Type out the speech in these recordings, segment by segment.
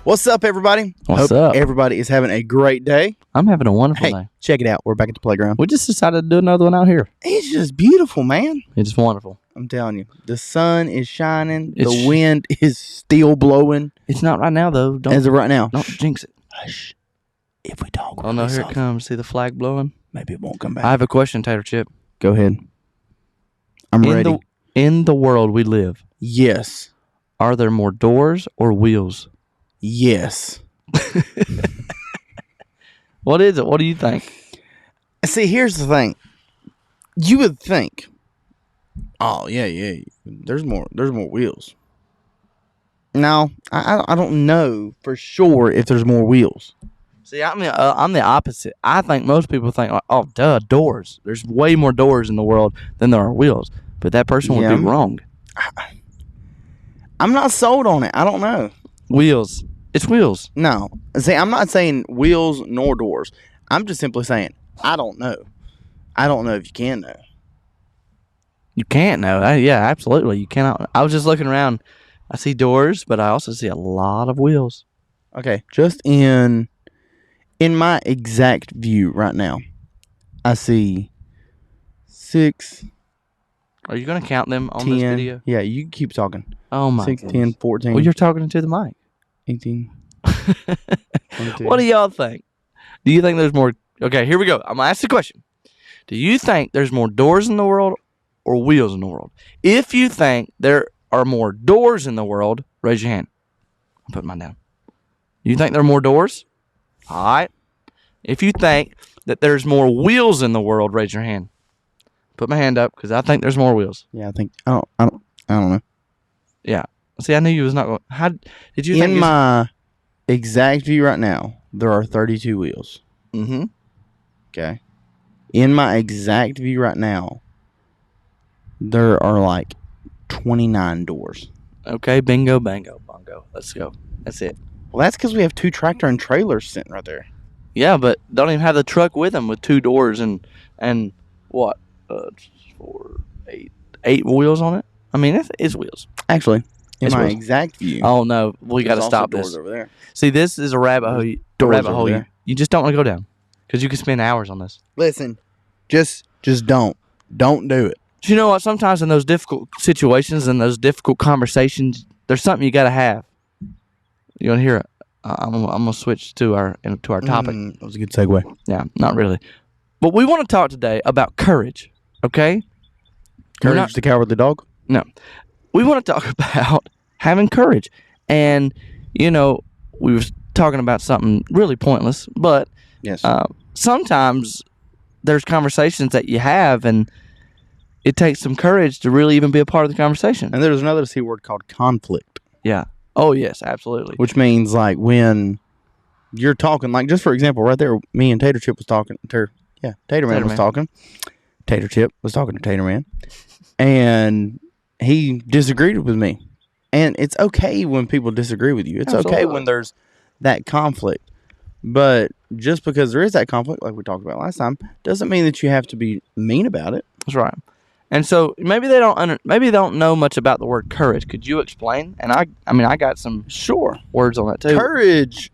What's up, everybody? What's Hope up? everybody is having a great day. I'm having a wonderful Hey, day. check it out. We're back at the playground. We just decided to do another one out here. It's just beautiful, man. It's wonderful. I'm telling you. The sun is shining. It's The wind is still blowing. It's not right now, though. As of right now. Don't jinx it. Hush. If we talk, Oh, no, here it comes. See the flag blowing? Maybe it won't come back. I have a question, Tater Chip. Go ahead. I'm ready. In the world we live, Yes. are there more doors or wheels? Yes. What is it? What do you think? See, here's the thing. You would think, oh, yeah. There's more wheels. No, I don't know for sure if there's more wheels. See, I'm the opposite. I think most people think, oh, duh, doors. There's way more doors in the world than there are wheels. But that person would be wrong. I'm not sold on it. I don't know. Wheels. It's wheels. No. See, I'm not saying wheels nor doors. I'm just simply saying, I don't know. I don't know if you can know. You can't know. Yeah, absolutely. You cannot. I was just looking around. I see doors, but I also see a lot of wheels. Okay, just in my exact view right now, I see 6, Are you going to count them on 10. this video? Yeah, you keep talking. Oh, my 6, goodness. 10, 14. Well, you're talking into the mic. 18. 22. What do y'all think? Do you think there's more? Okay, here we go. I'm going to ask the question. Do you think there's more doors in the world or wheels in the world? If you think there are more doors in the world, raise your hand. I'll put mine down. You think there are more doors? All right. If you think that there's more wheels in the world, raise your hand. Put my hand up because I think there's more wheels. Yeah, I think I don't know. Yeah. See, I knew you was not going. How did you think? In my exact view right now, there are 32 wheels. Mm-hmm. Okay. In my exact view right now, there are like 29 doors. Okay, bingo, bango, bongo. Let's go. That's it. Well, that's because we have 2 tractor and trailers sitting right there. Yeah, but don't even have the truck with them with 2 doors and what? 4, 8 wheels on it. I mean, it's wheels. Actually, in It's my wheels. exact view, Oh no, we got to stop doors this. over there. See, this is a rabbit hole. Doors Rabbit over hole. there. You just don't want to go down because you can spend hours on this. Listen, just don't do it. But you know what? Sometimes in those difficult situations and those difficult conversations, there's something you got to have. You want to hear it? I'm gonna switch to our topic. That was a good segue. Yeah, not really. But we want to talk today about courage. Okay. Courage the Cowardly Dog. No, we want to talk about having courage, and we were talking about something really pointless, but Yes. sometimes there's conversations that you have, and it takes some courage to really even be a part of the conversation. And there's another C word called conflict. Yeah. Oh yes, absolutely. Which means like when you're talking, like just for example, right there, me and Tater Chip was talking. Tater Man was talking. Tater Chip was talking to Tater Man, and he disagreed with me. And it's okay when people disagree with you. It's okay when there's that conflict. But just because there is that conflict, like we talked about last time, doesn't mean that you have to be mean about it. That's right. And so maybe they don't know much about the word courage. Could you explain? And I got some words on that too. Courage,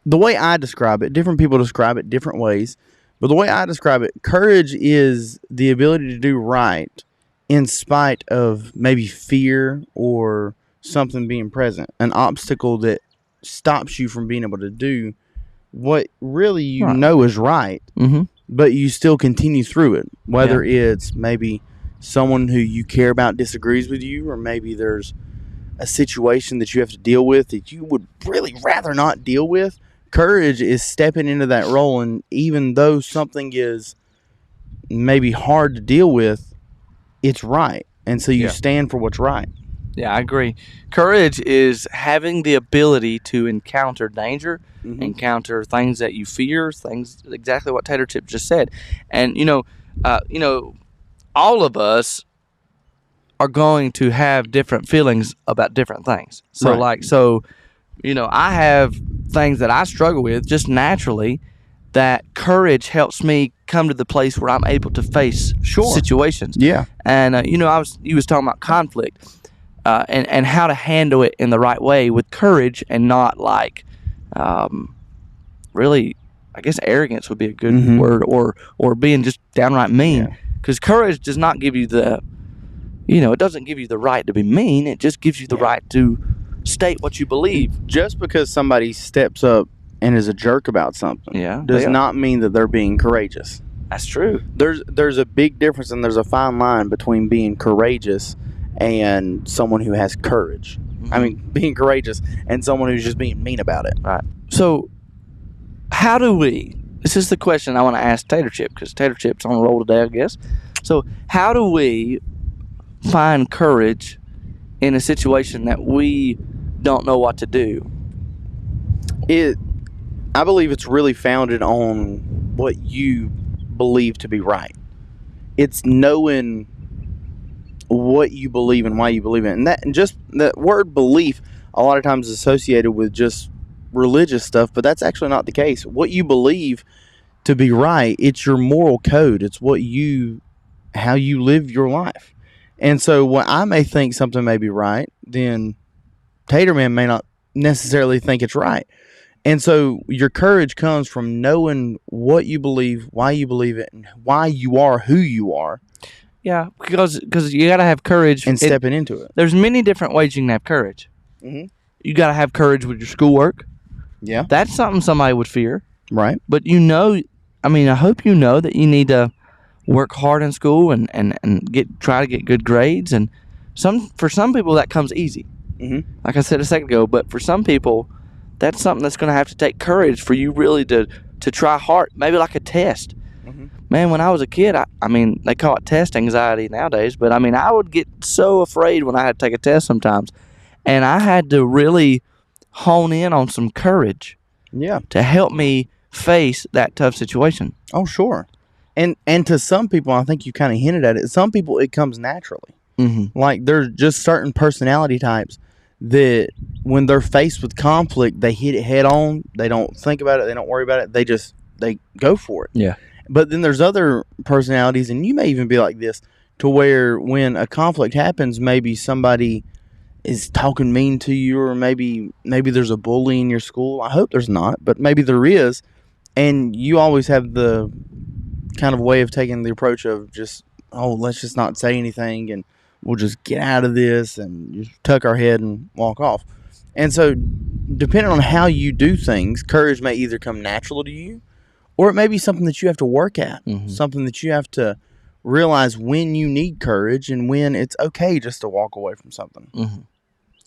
the way I describe it, different people describe it different ways. But the way I describe it, courage is the ability to do right in spite of maybe fear or something being present, an obstacle that stops you from being able to do what really you know is right, but you still continue through it. Whether it's maybe someone who you care about disagrees with you, or maybe there's a situation that you have to deal with that you would really rather not deal with. Courage is stepping into that role, and even though something is maybe hard to deal with, it's right. And so you stand for what's right. Yeah, I agree. Courage is having the ability to encounter danger, encounter things that you fear, things exactly what Tater Chip just said. And all of us are going to have different feelings about different things. So I have things that I struggle with just naturally, that courage helps me come to the place where I'm able to face situations. Yeah. And you was talking about conflict. and how to handle it in the right way with courage and not like really, I guess arrogance would be a good Mhm. word, or being just downright mean. Yeah. Because courage does not give you it doesn't give you the right to be mean. It just gives you the Yeah. right to state what you believe. Just because somebody steps up and is a jerk about something, Yeah, does they are. not mean that they're being courageous. That's true. There's a big difference, and there's a fine line between being courageous and someone who has courage. I mean, being courageous and someone who's just being mean about it. Right. So, how do we? This is the question I want to ask Tater Chip, because Tater Chip's on a roll today, I guess. So, how do we find courage in a situation that we don't know what to do? I believe it's really founded on what you believe to be right. It's knowing what you believe and why you believe it, and just that word belief a lot of times is associated with just religious stuff, but that's actually not the case. What you believe to be right, it's your moral code. It's how you live your life. And so when I may think something may be right, then Taterman may not necessarily think it's right. And so your courage comes from knowing what you believe, why you believe it, and why you are who you are, Yeah, because you got to have courage. and stepping into it. There's many different ways you can have courage. Mhm. You got to have courage with your schoolwork. Yeah. That's something somebody would fear. Right. But I hope you know that you need to work hard in school and try to get good grades. And for some people that comes easy. Mhm. Like I said a second ago, but for some people, that's something that's going to have to take courage for you really to try hard. Maybe like a test. Mhm. Man, when I was a kid, I mean, they call it test anxiety nowadays, but I mean, I would get so afraid when I had to take a test sometimes. And I had to really hone in on some courage Yeah. to help me face that tough situation. Oh, sure. And to some people, I think you kind of hinted at it. Some people, it comes naturally. Mm-hmm. Like there's just certain personality types that when they're faced with conflict, they hit it head on. They don't think about it. They don't worry about it. They go for it. Yeah. But then there's other personalities, and you may even be like this, to where when a conflict happens, maybe somebody is talking mean to you, or maybe there's a bully in your school. I hope there's not, but maybe there is. And you always have the kind of way of taking the approach of just, oh, let's just not say anything and we'll just get out of this and just tuck our head and walk off. And so, depending on how you do things, courage may either come natural to you, or it may be something that you have to work at, something that you have to realize when you need courage and when it's okay just to walk away from something. Mm-hmm.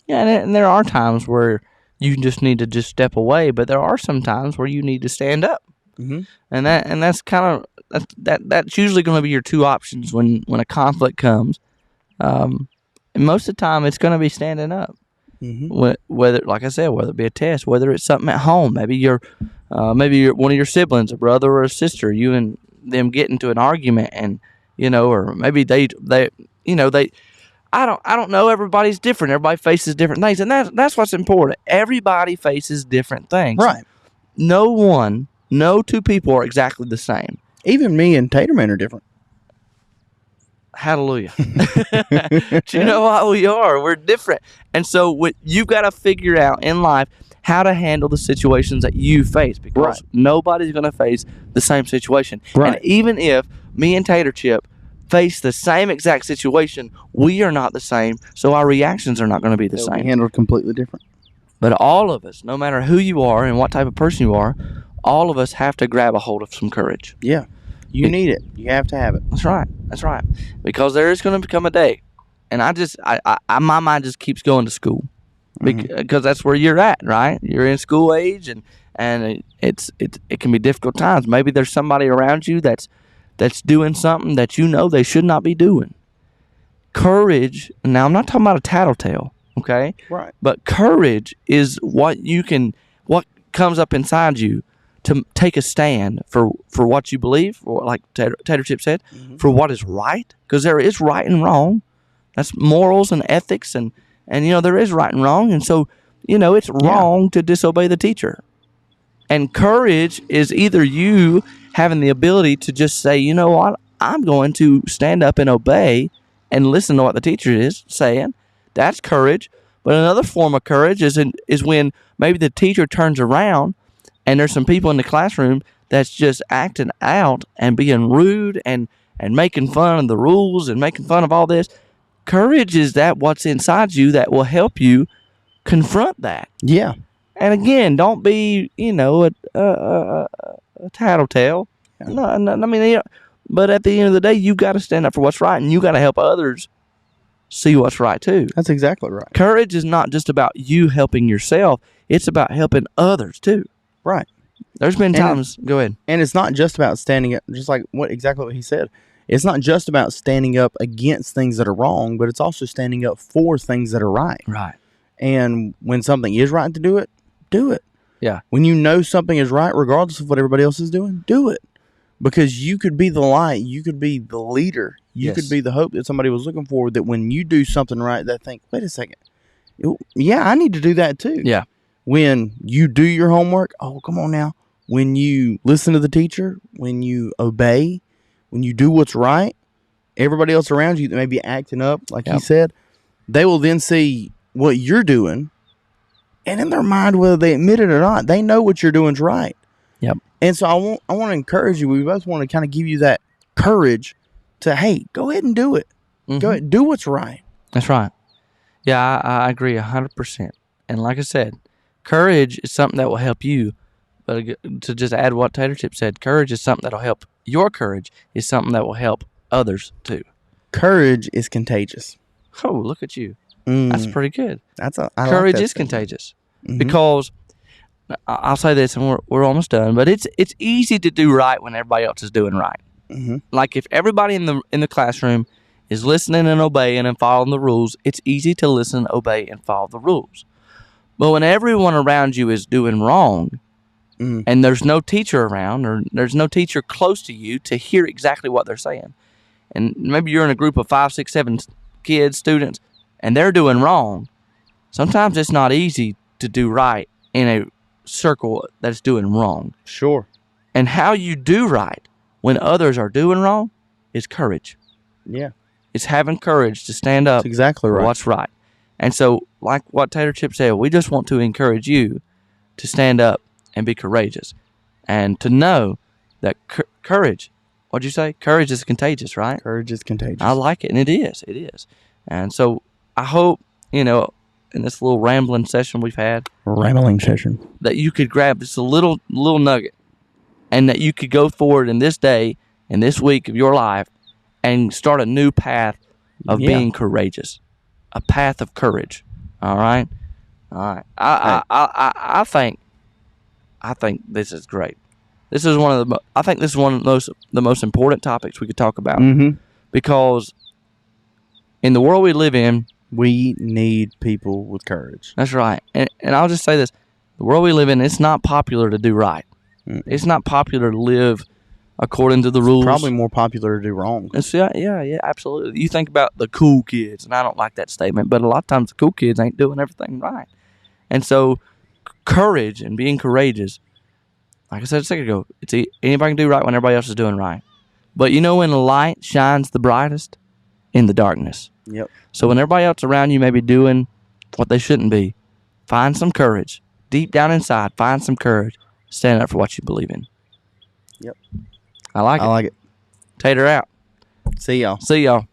Yeah, and there are times where you just need to just step away, but there are some times where you need to stand up. Mm-hmm. And that's kind of that's usually going to be your two options when a conflict comes. And most of the time, it's going to be standing up. Mm-hmm. Whether, like I said, whether it be a test, whether it's something at home, maybe you're one of your siblings, a brother or a sister, you and them get into an argument, and or maybe they I don't know. Everybody's different. Everybody faces different things, and that's what's important. Everybody faces different things. Right. No two people are exactly the same. Even me and Taterman are different. Hallelujah. Do you know how we are? We're different. And so you've got to figure out in life how to handle the situations that you face, because nobody's going to face the same situation. Right. And even if me and Tater Chip face the same exact situation, we are not the same, so our reactions are not going to be the They'll same. be handled completely different. But all of us, no matter who you are and what type of person you are, all of us have to grab a hold of some courage. Yeah. You need it. You have to have it. That's right. That's right. Because there is going to become a day, and my mind just keeps going to school, because that's where you're at, right? You're in school age, and it can be difficult times. Maybe there's somebody around you that's doing something that they should not be doing. Courage. Now, I'm not talking about a tattletale, okay? Right. But courage is what comes up inside you to take a stand for what you believe, or like Tater Chip said, for what is right, because there is right and wrong. That's morals and ethics, and there is right and wrong, and so it's wrong to disobey the teacher. And courage is either you having the ability to just say, you know what, I'm going to stand up and obey and listen to what the teacher is saying. That's courage. But another form of courage is when maybe the teacher turns around and there's some people in the classroom that's just acting out and being rude and making fun of the rules and making fun of all this. Courage is that what's inside you that will help you confront that. Yeah. And again, don't be, a tattletale. Yeah. No, I mean, but at the end of the day, you got to stand up for what's right, and you got to help others see what's right too. That's exactly right. Courage is not just about you helping yourself; it's about helping others too. Right. There's been times. Go ahead. And it's not just about standing up, just like exactly what he said. It's not just about standing up against things that are wrong, but it's also standing up for things that are right. Right. And when something is right to do it, do it. Yeah. When you know something is right, regardless of what everybody else is doing, do it. Because you could be the light, you could be the leader, you could be the hope that somebody was looking for, that when you do something right, they think, wait a second, yeah, I need to do that too. Yeah. When you do your homework, oh, come on now. When you listen to the teacher, when you obey, when you do what's right, everybody else around you that may be acting up, like he said, they will then see what you're doing, and in their mind, whether they admit it or not, they know what you're doing is right. Yep. And so I want to encourage you. We both want to kind of give you that courage to, hey, go ahead and do it. Mm-hmm. Go ahead, do what's right. That's right. Yeah, I agree 100%. And like I said, courage is something that will help you. But to just add what Tater Chip said, courage is something that will help. Your courage is something that will help others too. Courage is contagious. Oh, look at you. That's pretty good. Courage is contagious. Because I'll say this, and we're almost done. But it's easy to do right when everybody else is doing right. Mm-hmm. Like if everybody in the classroom is listening and obeying and following the rules, it's easy to listen, obey, and follow the rules. But when everyone around you is doing wrong, and there's no teacher around, or there's no teacher close to you to hear exactly what they're saying, and maybe you're in a group of 5, 6, 7 kids, students, and they're doing wrong, sometimes it's not easy to do right in a circle that's doing wrong. Sure. And how you do right when others are doing wrong is courage. Yeah. It's having courage to stand up. That's exactly right. For what's right. And so, like what Tater Chip said, we just want to encourage you to stand up and be courageous, and to know that courage, what'd you say? Courage is contagious, right? Courage is contagious. I like it, and it is. It is. And so I hope, in this little rambling session we've had, that you could grab just a little nugget, and that you could go forward in this day and this week of your life and start a new path of being courageous, a path of courage. All right. I think this is great. This is one of the most important topics we could talk about, because in the world we live in, we need people with courage. That's right. And I'll just say this: the world we live in, it's not popular to do right. It's not popular to live according to the rules. Probably more popular to do wrong. Yeah, absolutely. You think about the cool kids, and I don't like that statement, but a lot of times the cool kids ain't doing everything right. And so courage and being courageous, like I said a second ago, anybody can do right when everybody else is doing right. But when the light shines the brightest? In the darkness. Yep. So when everybody else around you may be doing what they shouldn't be, find some courage. Deep down inside, find some courage. Stand up for what you believe in. Yep. I like it. I like it. Tater out. See y'all. See y'all.